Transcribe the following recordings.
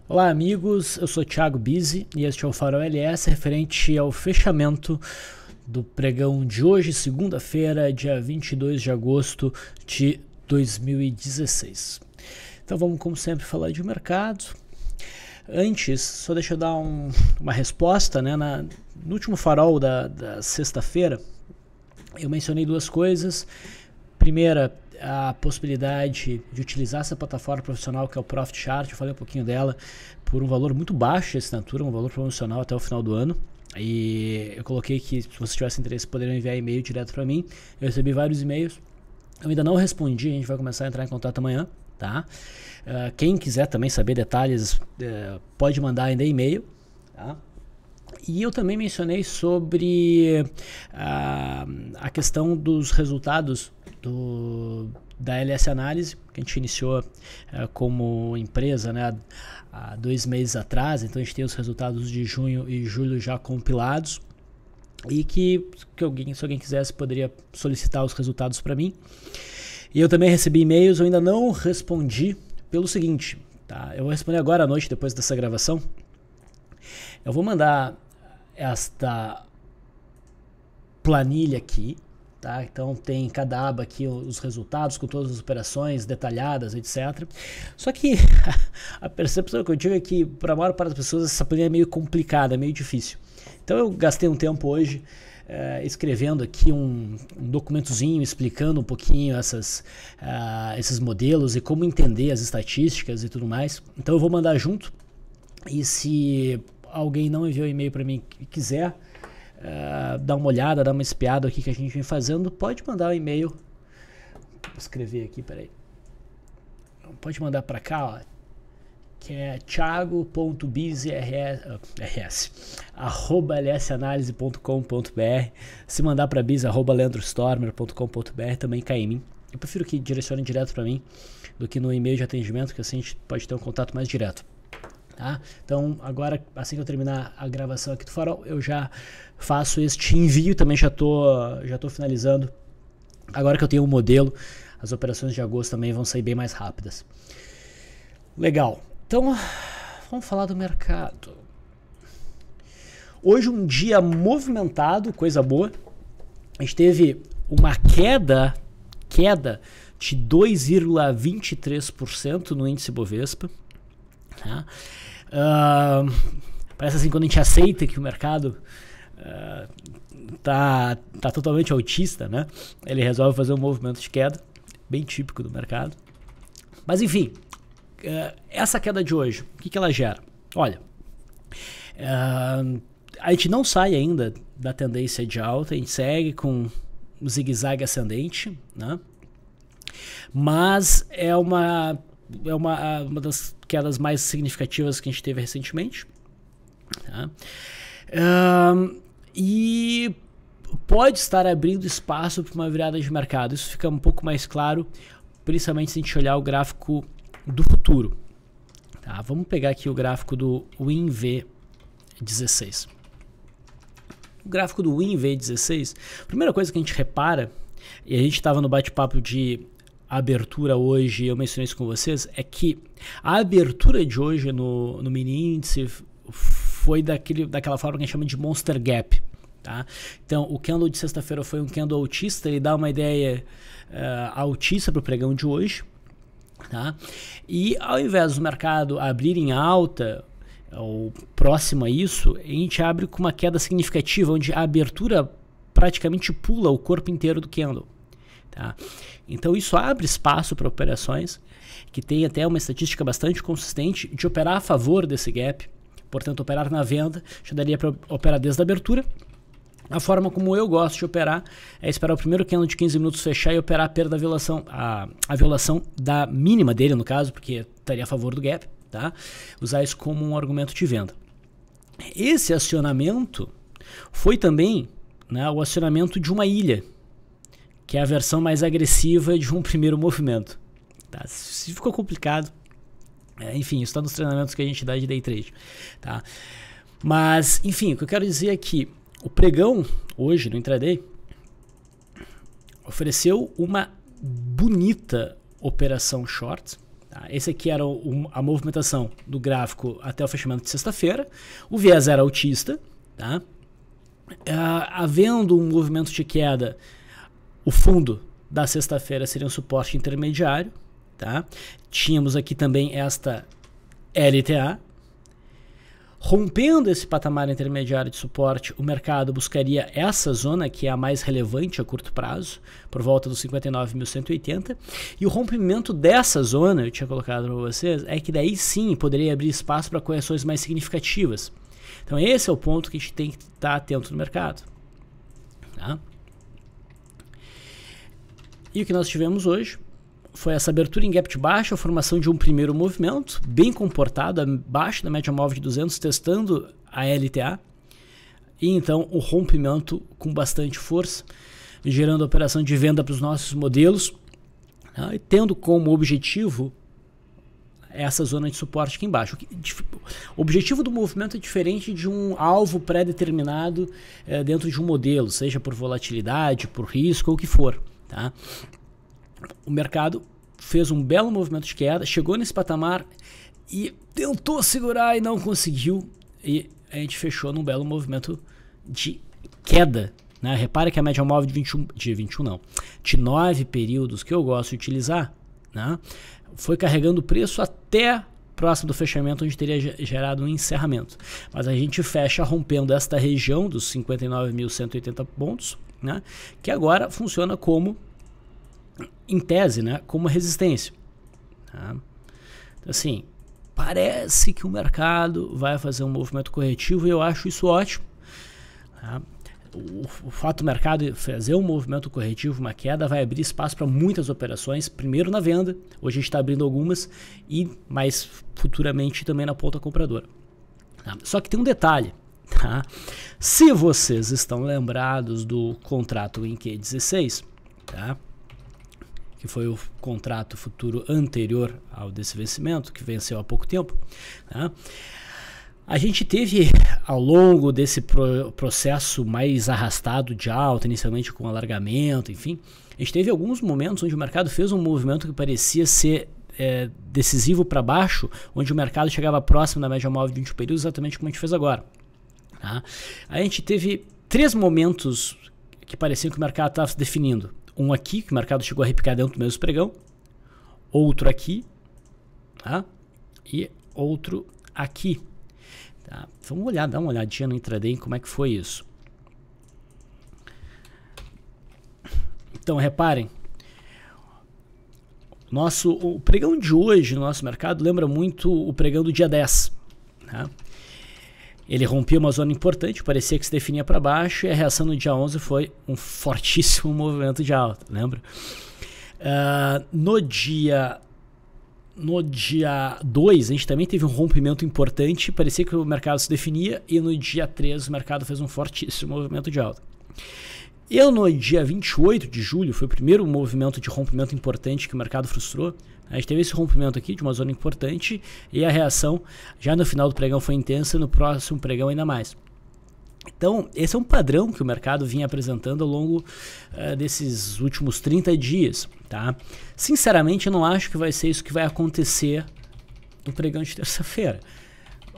Olá amigos, eu sou Thiago Bizzi e este é o Farol LS referente ao fechamento do pregão de hoje, segunda-feira, dia 22 de agosto de 2016. Então vamos, como sempre, falar de mercado. Antes, só deixa eu dar uma resposta, né? No último farol da sexta-feira, eu mencionei duas coisas. Primeira, a possibilidade de utilizar essa plataforma profissional que é o Profit Chart. Eu falei um pouquinho dela por um valor muito baixo de assinatura, um valor promocional até o final do ano. E eu coloquei que se você tivesse interesse poderiam enviar e-mail direto para mim. Eu recebi vários e-mails, eu ainda não respondi, a gente vai começar a entrar em contato amanhã, tá? Quem quiser também saber detalhes pode mandar ainda e-mail, tá? E eu também mencionei sobre a questão dos resultados da LS Análise, que a gente iniciou como empresa, né, há 2 meses atrás. Então a gente tem os resultados de junho e julho já compilados, e que se alguém quisesse poderia solicitar os resultados para mim. E eu também recebi e-mails, eu ainda não respondi pelo seguinte, tá? Eu vou responder agora à noite, depois dessa gravação. Eu vou mandar esta planilha aqui, tá? Então tem cada aba aqui os resultados com todas as operações detalhadas, etc. Só que a percepção que eu tive é que para a maior parte das pessoas essa planilha é meio complicada, meio difícil. Então eu gastei um tempo hoje escrevendo aqui um documentozinho explicando um pouquinho esses modelos e como entender as estatísticas e tudo mais. Então eu vou mandar junto, e se alguém não enviou e-mail para mim e quiser dar uma olhada, dar uma espiada aqui que a gente vem fazendo, pode mandar um e-mail. Vou escrever aqui, peraí. Pode mandar para cá, ó, que é thiago.bizrs@lsanalise.com.br. Se mandar para biz@leandrostormer.com.br também cai em mim. Eu prefiro que direcione direto para mim do que no e-mail de atendimento, que assim a gente pode ter um contato mais direto. Tá? Então agora, assim que eu terminar a gravação aqui do Farol, eu já faço este envio. Também já tô finalizando. Agora que eu tenho um modelo, as operações de agosto também vão sair bem mais rápidas. Legal, então vamos falar do mercado. Hoje um dia movimentado, coisa boa. A gente teve uma queda de 2,23% no índice Bovespa, tá? Parece assim, quando a gente aceita que o mercado tá totalmente autista, né? Ele resolve fazer um movimento de queda, bem típico do mercado. Mas enfim, essa queda de hoje, o que ela gera? Olha, a gente não sai ainda da tendência de alta, a gente segue com um zigue-zague ascendente, né? Mas é uma das quedas mais significativas que a gente teve recentemente, tá? E pode estar abrindo espaço para uma virada de mercado. Isso fica um pouco mais claro, principalmente se a gente olhar o gráfico do futuro, tá? Vamos pegar aqui o gráfico do WinV16. O gráfico do WinV16, a primeira coisa que a gente repara, e a gente estava no bate-papo de abertura hoje, eu mencionei isso com vocês, é que a abertura de hoje no mini índice foi daquela forma que a gente chama de Monster Gap, tá? Então o candle de sexta-feira foi um candle autista, ele dá uma ideia autista para o pregão de hoje, tá? E ao invés do mercado abrir em alta ou próximo a isso, a gente abre com uma queda significativa, onde a abertura praticamente pula o corpo inteiro do candle. Tá? Então isso abre espaço para operações que tem até uma estatística bastante consistente de operar a favor desse gap, portanto operar na venda. Já daria para operar desde a abertura. A forma como eu gosto de operar é esperar o primeiro candle de 15 minutos fechar e operar a perda da violação, a violação da mínima dele, no caso, porque estaria a favor do gap, tá? Usar isso como um argumento de venda. Esse acionamento foi também, né, o acionamento de uma ilha, que é a versão mais agressiva de um primeiro movimento, tá? Se ficou complicado, enfim, isso está nos treinamentos que a gente dá de day trade, tá? Mas, enfim, o que eu quero dizer é que o pregão hoje no intraday ofereceu uma bonita operação short, Tá? Esse aqui era a movimentação do gráfico até o fechamento de sexta-feira. O viés era altista. Tá? Havendo um movimento de queda, o fundo da sexta-feira seria um suporte intermediário. Tá? Tínhamos aqui também esta LTA. Rompendo esse patamar intermediário de suporte, o mercado buscaria essa zona, que é a mais relevante a curto prazo, por volta dos 59.180. E o rompimento dessa zona, eu tinha colocado para vocês, é que daí sim poderia abrir espaço para correções mais significativas. Então esse é o ponto que a gente tem que estar atento no mercado. Tá? E o que nós tivemos hoje foi essa abertura em gap de baixa, a formação de um primeiro movimento, bem comportado, abaixo da média móvel de 200, testando a LTA. E então o rompimento com bastante força, gerando a operação de venda para os nossos modelos, tá? E tendo como objetivo essa zona de suporte aqui embaixo. O objetivo do movimento é diferente de um alvo pré-determinado dentro de um modelo, seja por volatilidade, por risco ou o que for. Tá? O mercado fez um belo movimento de queda, chegou nesse patamar e tentou segurar e não conseguiu. E a gente fechou num belo movimento de queda. Né? Repare que a média móvel de 9 períodos que eu gosto de utilizar, né? Foi carregando o preço até próximo do fechamento, onde teria gerado um encerramento. Mas a gente fecha rompendo esta região dos 59.180 pontos, né? Que agora funciona como, em tese, né, como resistência. Tá? Então, assim, parece que o mercado vai fazer um movimento corretivo e eu acho isso ótimo. Tá? O fato do mercado fazer um movimento corretivo, uma queda, vai abrir espaço para muitas operações, primeiro na venda, hoje a gente está abrindo algumas, e mais futuramente também na ponta compradora. Tá? Só que tem um detalhe. Tá? Se vocês estão lembrados do contrato WinQ16, tá? Que foi o contrato futuro anterior ao desse vencimento, que venceu há pouco tempo, tá? A gente teve, ao longo desse processo mais arrastado de alta, inicialmente com alargamento, enfim, a gente teve alguns momentos onde o mercado fez um movimento que parecia ser decisivo para baixo, onde o mercado chegava próximo da média móvel de 20 períodos, exatamente como a gente fez agora. Tá? A gente teve 3 momentos que pareciam que o mercado estava se definindo. Um aqui, que o mercado chegou a repicar dentro do mesmo pregão. Outro aqui. Tá? E outro aqui. Tá? Vamos olhar, dar uma olhadinha no intraday em como é que foi isso. Então, reparem. O pregão de hoje no nosso mercado lembra muito o pregão do dia 10. Tá? Ele rompia uma zona importante, parecia que se definia para baixo, e a reação no dia 11 foi um fortíssimo movimento de alta, lembra? No dia 2, a gente também teve um rompimento importante, parecia que o mercado se definia, e no dia 3 o mercado fez um fortíssimo movimento de alta. E no dia 28 de julho, foi o primeiro movimento de rompimento importante que o mercado frustrou. A gente teve esse rompimento aqui de uma zona importante e a reação já no final do pregão foi intensa, no próximo pregão ainda mais. Então, esse é um padrão que o mercado vinha apresentando ao longo desses últimos 30 dias. Tá? Sinceramente, eu não acho que vai ser isso que vai acontecer no pregão de terça-feira.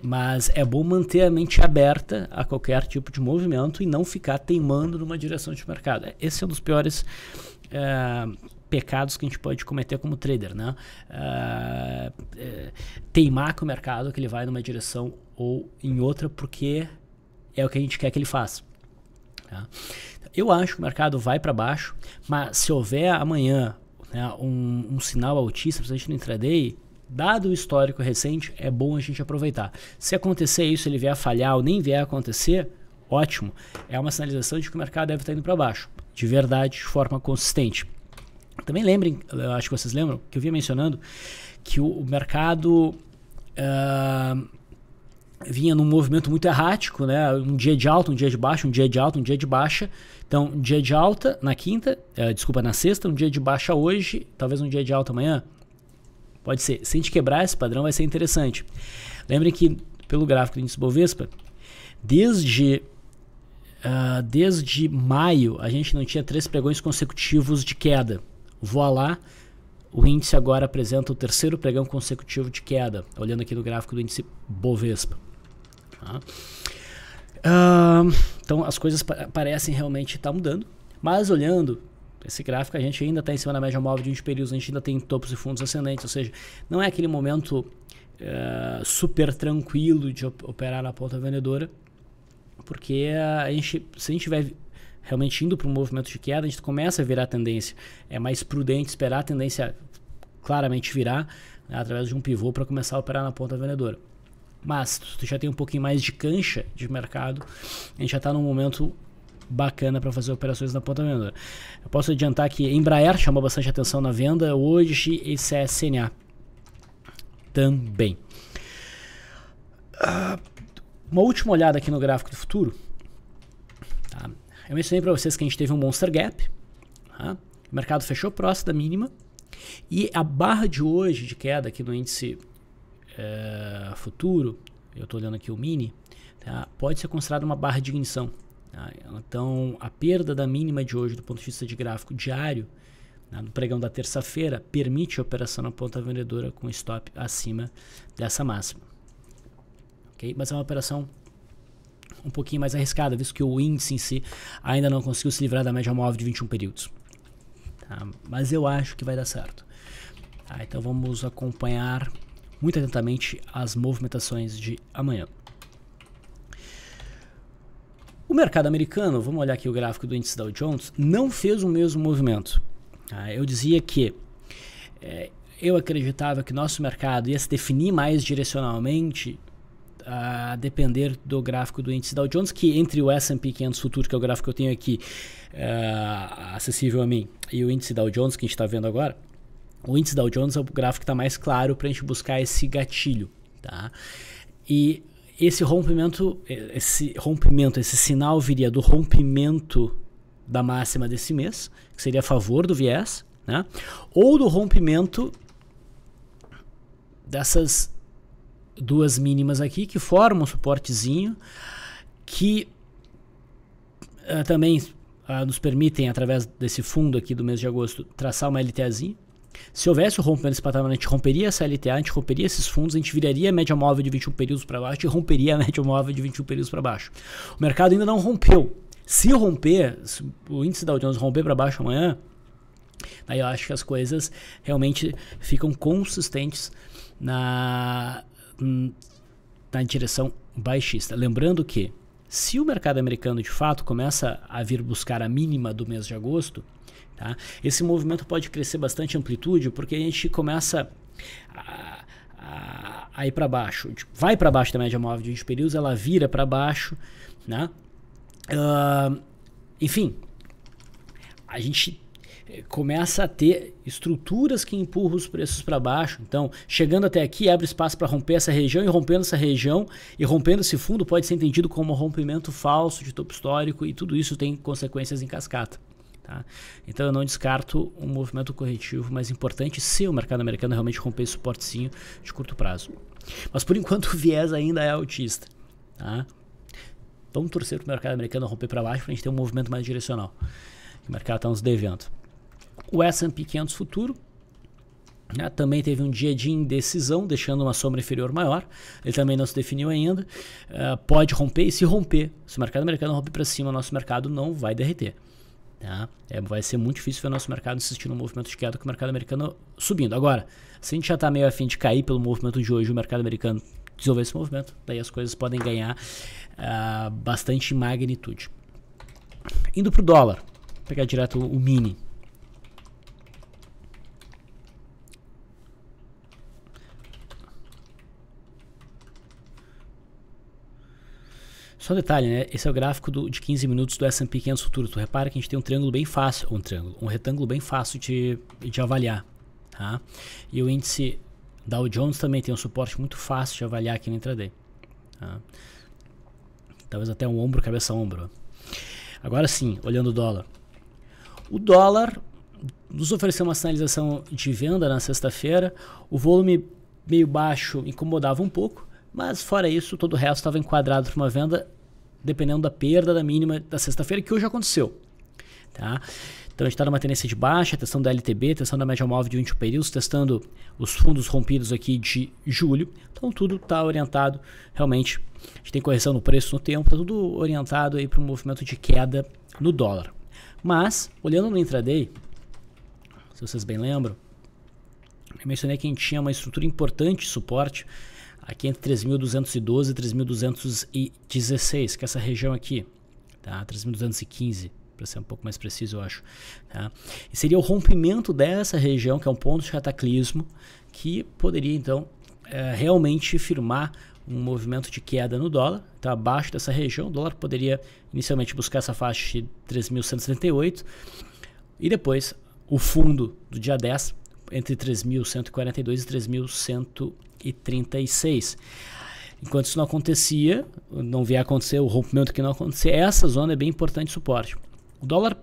Mas é bom manter a mente aberta a qualquer tipo de movimento e não ficar teimando numa direção de mercado. Esse é um dos piores pecados que a gente pode cometer como trader, né? Teimar com o mercado que ele vai numa direção ou em outra porque é o que a gente quer que ele faça. Tá? Eu acho que o mercado vai para baixo, mas se houver amanhã, né, um sinal altista, principalmente no intraday, dado o histórico recente, é bom a gente aproveitar. Se acontecer isso, ele vier a falhar ou nem vier a acontecer, ótimo. É uma sinalização de que o mercado deve estar indo para baixo, de verdade, de forma consistente. Também lembrem, eu acho que vocês lembram, que eu vinha mencionando que o mercado vinha num movimento muito errático, né? Um dia de alta, um dia de baixa, um dia de alta, um dia de baixa. Então, um dia de alta na quinta, na sexta, um dia de baixa hoje, talvez um dia de alta amanhã. Pode ser. Se a gente quebrar esse padrão, vai ser interessante. Lembrem que, pelo gráfico do índice Bovespa, desde maio, a gente não tinha 3 pregões consecutivos de queda. Voilá, o índice agora apresenta o terceiro pregão consecutivo de queda, olhando aqui no gráfico do índice Bovespa. Tá? Então as coisas parecem realmente estar mudando, mas olhando esse gráfico a gente ainda está em cima da média móvel de 20 períodos, a gente ainda tem topos e fundos ascendentes, ou seja, não é aquele momento super tranquilo de operar na ponta vendedora, porque se a gente estiver realmente indo para um movimento de queda, a gente começa a virar a tendência. É mais prudente esperar a tendência claramente virar, né, através de um pivô para começar a operar na ponta vendedora. Mas se tu já tem um pouquinho mais de cancha de mercado, a gente já está num momento bacana para fazer operações na ponta vendedora. Eu posso adiantar que Embraer chamou bastante atenção na venda hoje e CSNA também. Uma última olhada aqui no gráfico do futuro. Tá? Eu mencionei para vocês que a gente teve um Monster Gap. Tá? O mercado fechou próximo da mínima. E a barra de hoje de queda aqui no índice futuro, eu estou olhando aqui o mini, tá? Pode ser considerada uma barra de ignição. Tá? Então, a perda da mínima de hoje do ponto de vista de gráfico diário, tá? No pregão da terça-feira, permite a operação na ponta vendedora com stop acima dessa máxima. Okay? Mas é uma operação um pouquinho mais arriscada, visto que o índice em si ainda não conseguiu se livrar da média móvel de 21 períodos. Tá? Mas eu acho que vai dar certo. Tá? Então vamos acompanhar muito atentamente as movimentações de amanhã. O mercado americano, vamos olhar aqui o gráfico do índice Dow Jones, não fez o mesmo movimento. Tá? Eu dizia que eu acreditava que nosso mercado ia se definir mais direcionalmente a depender do gráfico do índice Dow Jones, que entre o S&P 500 futuro, que é o gráfico que eu tenho aqui acessível a mim, e o índice Dow Jones que a gente está vendo agora, o índice Dow Jones é o gráfico que está mais claro para a gente buscar esse gatilho. Tá? E esse rompimento, esse sinal viria do rompimento da máxima desse mês, que seria a favor do viés, né? Ou do rompimento dessas duas mínimas aqui, que formam um suportezinho, que também nos permitem, através desse fundo aqui do mês de agosto, traçar uma LTAzinha. Se houvesse o rompimento desse patamar, a gente romperia essa LTA, a gente romperia esses fundos, a gente viraria a média móvel de 21 períodos para baixo e romperia a média móvel de 21 períodos para baixo. O mercado ainda não rompeu. Se romper, se o índice Dow Jones romper para baixo amanhã, aí eu acho que as coisas realmente ficam consistentes na direção baixista. Lembrando que, se o mercado americano de fato começa a vir buscar a mínima do mês de agosto, tá? Esse movimento pode crescer bastante amplitude, porque a gente começa a ir para baixo. Vai para baixo da média móvel de 20 períodos, ela vira para baixo, né? Enfim, a gente começa a ter estruturas que empurram os preços para baixo. Então, chegando até aqui, abre espaço para romper essa região, e rompendo essa região e rompendo esse fundo pode ser entendido como um rompimento falso de topo histórico, e tudo isso tem consequências em cascata. Tá? Então eu não descarto um movimento corretivo mais importante se o mercado americano realmente romper esse suportezinho de curto prazo. Mas por enquanto o viés ainda é altista. Tá? Vamos torcer para o mercado americano romper para baixo para a gente ter um movimento mais direcional. O mercado está nos devendo. O S&P 500 futuro, né, também teve um dia de indecisão, deixando uma sombra inferior maior. Ele também não se definiu ainda. Pode romper, e se romper, se o mercado americano romper para cima, nosso mercado não vai derreter. Tá? Vai ser muito difícil ver o nosso mercado insistir no movimento de queda com o mercado americano subindo. Agora, se a gente já está meio a fim de cair pelo movimento de hoje, o mercado americano desenvolver esse movimento, daí as coisas podem ganhar bastante magnitude. Indo para o dólar, vou pegar direto o mini. Só um detalhe, né? Esse é o gráfico de 15 minutos do S&P 500 futuro. Tu repara que a gente tem um triângulo bem fácil, um retângulo bem fácil de avaliar. Tá? E o índice Dow Jones também tem um suporte muito fácil de avaliar aqui no intraday. Tá? Talvez até um ombro, cabeça, ombro. Agora sim, olhando o dólar. O dólar nos ofereceu uma sinalização de venda na sexta-feira. O volume meio baixo incomodava um pouco, mas fora isso, todo o resto estava enquadrado para uma venda, dependendo da perda da mínima da sexta-feira, que hoje aconteceu. Tá? Então a gente está numa tendência de baixa, testando da LTB, testando a média móvel de 21 períodos, testando os fundos rompidos aqui de julho. Então tudo está orientado, realmente, a gente tem correção no preço no tempo, está tudo orientado aí para um movimento de queda no dólar. Mas, olhando no intraday, se vocês bem lembram, eu mencionei que a gente tinha uma estrutura importante de suporte aqui entre 3.212 e 3.216, que é essa região aqui, tá? 3.215. Para ser um pouco mais preciso, eu acho. Tá? E seria o rompimento dessa região, que é um ponto de cataclismo, que poderia, então, realmente firmar um movimento de queda no dólar. Então, abaixo dessa região, o dólar poderia inicialmente buscar essa faixa de 3.138 e depois o fundo do dia 10 entre 3.142 e 3.136. Enquanto isso não acontecia, não vier acontecer, o rompimento que não acontecer, essa zona é bem importante de suporte. O dólar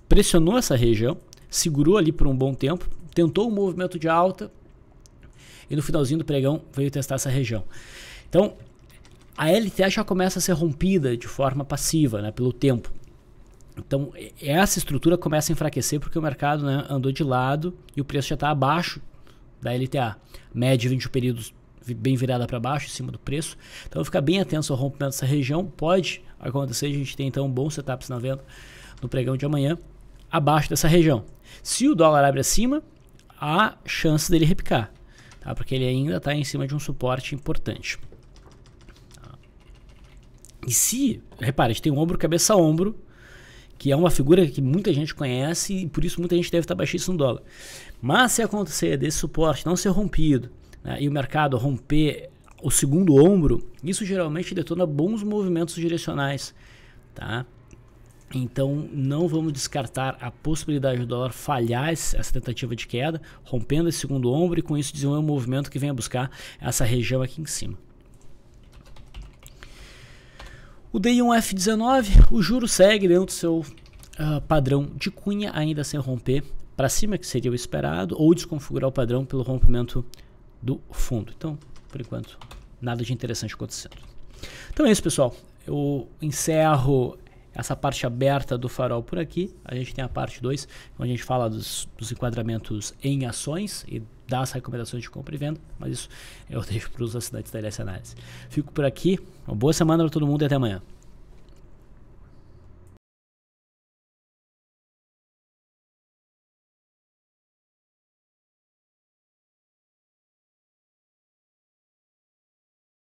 pressionou essa região, segurou ali por um bom tempo, tentou um movimento de alta e no finalzinho do pregão veio testar essa região. Então, a LTA já começa a ser rompida de forma passiva, né, pelo tempo. Então, essa estrutura começa a enfraquecer porque o mercado, né, andou de lado e o preço já está abaixo da LTA. Média 20 períodos bem virada para baixo, em cima do preço. Então, ficar bem atento ao rompimento dessa região. Pode acontecer, a gente tem então bons setups na venda no pregão de amanhã, abaixo dessa região. Se o dólar abre acima, há chance dele repicar, tá? Porque ele ainda está em cima de um suporte importante. E se, repare, a gente tem um ombro, cabeça a ombro, que é uma figura que muita gente conhece e por isso muita gente deve estar baixíssimo no dólar. Mas se acontecer desse suporte não ser rompido, né, e o mercado romper o segundo ombro, isso geralmente detona bons movimentos direcionais, tá? Então não vamos descartar a possibilidade do dólar falhar essa tentativa de queda, rompendo esse segundo ombro e com isso desenvolver um movimento que venha buscar essa região aqui em cima. O DI1F19, o juro segue dentro do seu padrão de cunha, ainda sem romper para cima, que seria o esperado, ou desconfigurar o padrão pelo rompimento do fundo. Então, por enquanto, nada de interessante acontecendo. Então é isso, pessoal. Eu encerro essa parte aberta do farol por aqui. A gente tem a parte 2, onde a gente fala dos enquadramentos em ações e das recomendações de compra e venda, mas isso eu deixo para os assinantes da LS Análise. Fico por aqui, uma boa semana para todo mundo e até amanhã.